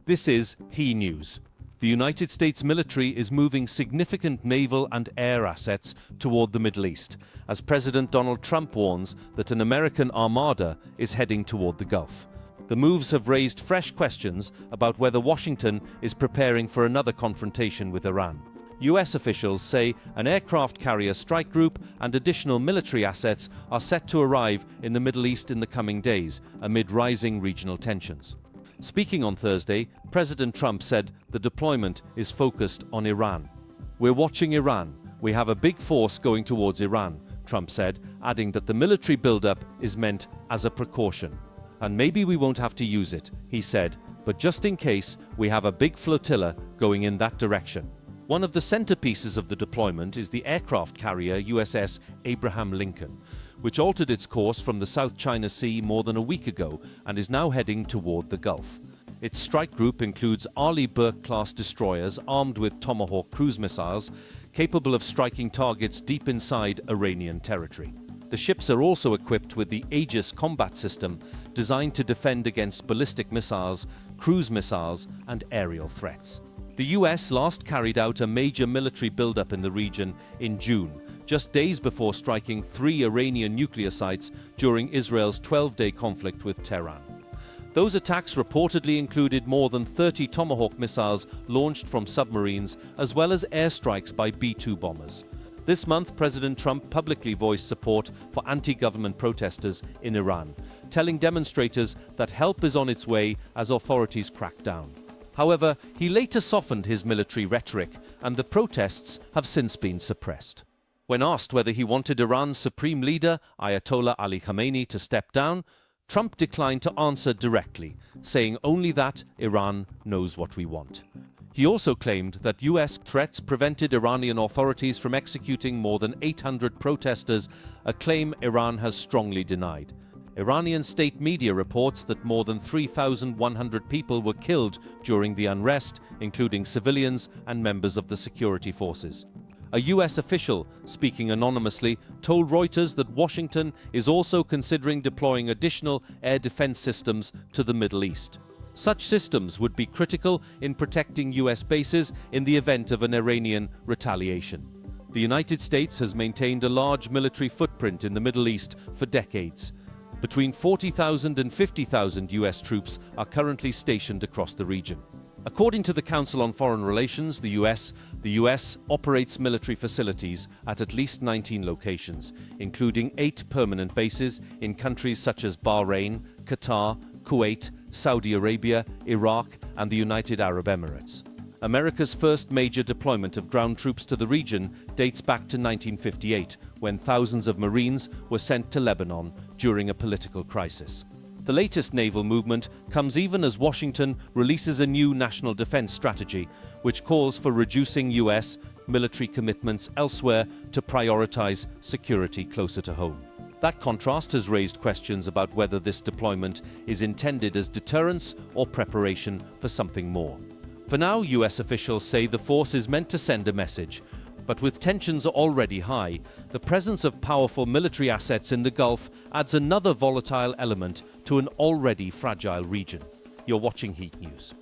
This is HE News. The United States military is moving significant naval and air assets toward the Middle East, as President Donald Trump warns that an American armada is heading toward the Gulf. The moves have raised fresh questions about whether Washington is preparing for another confrontation with Iran. US officials say an aircraft carrier strike group and additional military assets are set to arrive in the Middle East in the coming days, amid rising regional tensions. Speaking on Thursday, President Trump said the deployment is focused on Iran. "We're watching Iran. We have a big force going towards Iran," Trump said, adding that the military buildup is meant as a precaution. "And maybe we won't have to use it," he said, "but just in case, we have a big flotilla going in that direction." One of the centerpieces of the deployment is the aircraft carrier USS Abraham Lincoln, which altered its course from the South China Sea more than a week ago and is now heading toward the Gulf. Its strike group includes Arleigh Burke-class destroyers armed with Tomahawk cruise missiles, capable of striking targets deep inside Iranian territory. The ships are also equipped with the Aegis combat system, designed to defend against ballistic missiles, cruise missiles, and aerial threats. The US last carried out a major military buildup in the region in June, just days before striking 3 Iranian nuclear sites during Israel's 12-day conflict with Tehran. Those attacks reportedly included more than 30 Tomahawk missiles launched from submarines, as well as airstrikes by B-2 bombers. This month, President Trump publicly voiced support for anti-government protesters in Iran, telling demonstrators that help is on its way as authorities crack down. However, he later softened his military rhetoric, and the protests have since been suppressed. When asked whether he wanted Iran's supreme leader, Ayatollah Ali Khamenei, to step down, Trump declined to answer directly, saying only that Iran knows what we want. He also claimed that US threats prevented Iranian authorities from executing more than 800 protesters, a claim Iran has strongly denied. Iranian state media reports that more than 3,100 people were killed during the unrest, including civilians and members of the security forces. A US official, speaking anonymously, told Reuters that Washington is also considering deploying additional air defense systems to the Middle East. Such systems would be critical in protecting US bases in the event of an Iranian retaliation. The United States has maintained a large military footprint in the Middle East for decades. Between 40,000 and 50,000 US troops are currently stationed across the region. According to the Council on Foreign Relations, the US operates military facilities at least 19 locations, including 8 permanent bases in countries such as Bahrain, Qatar, Kuwait, Saudi Arabia, Iraq, and the United Arab Emirates. America's first major deployment of ground troops to the region dates back to 1958, when thousands of Marines were sent to Lebanon during a political crisis. The latest naval movement comes even as Washington releases a new national defense strategy, which calls for reducing US military commitments elsewhere to prioritize security closer to home. That contrast has raised questions about whether this deployment is intended as deterrence or preparation for something more. For now, US officials say the force is meant to send a message, but with tensions already high, the presence of powerful military assets in the Gulf adds another volatile element to an already fragile region. You're watching HE News.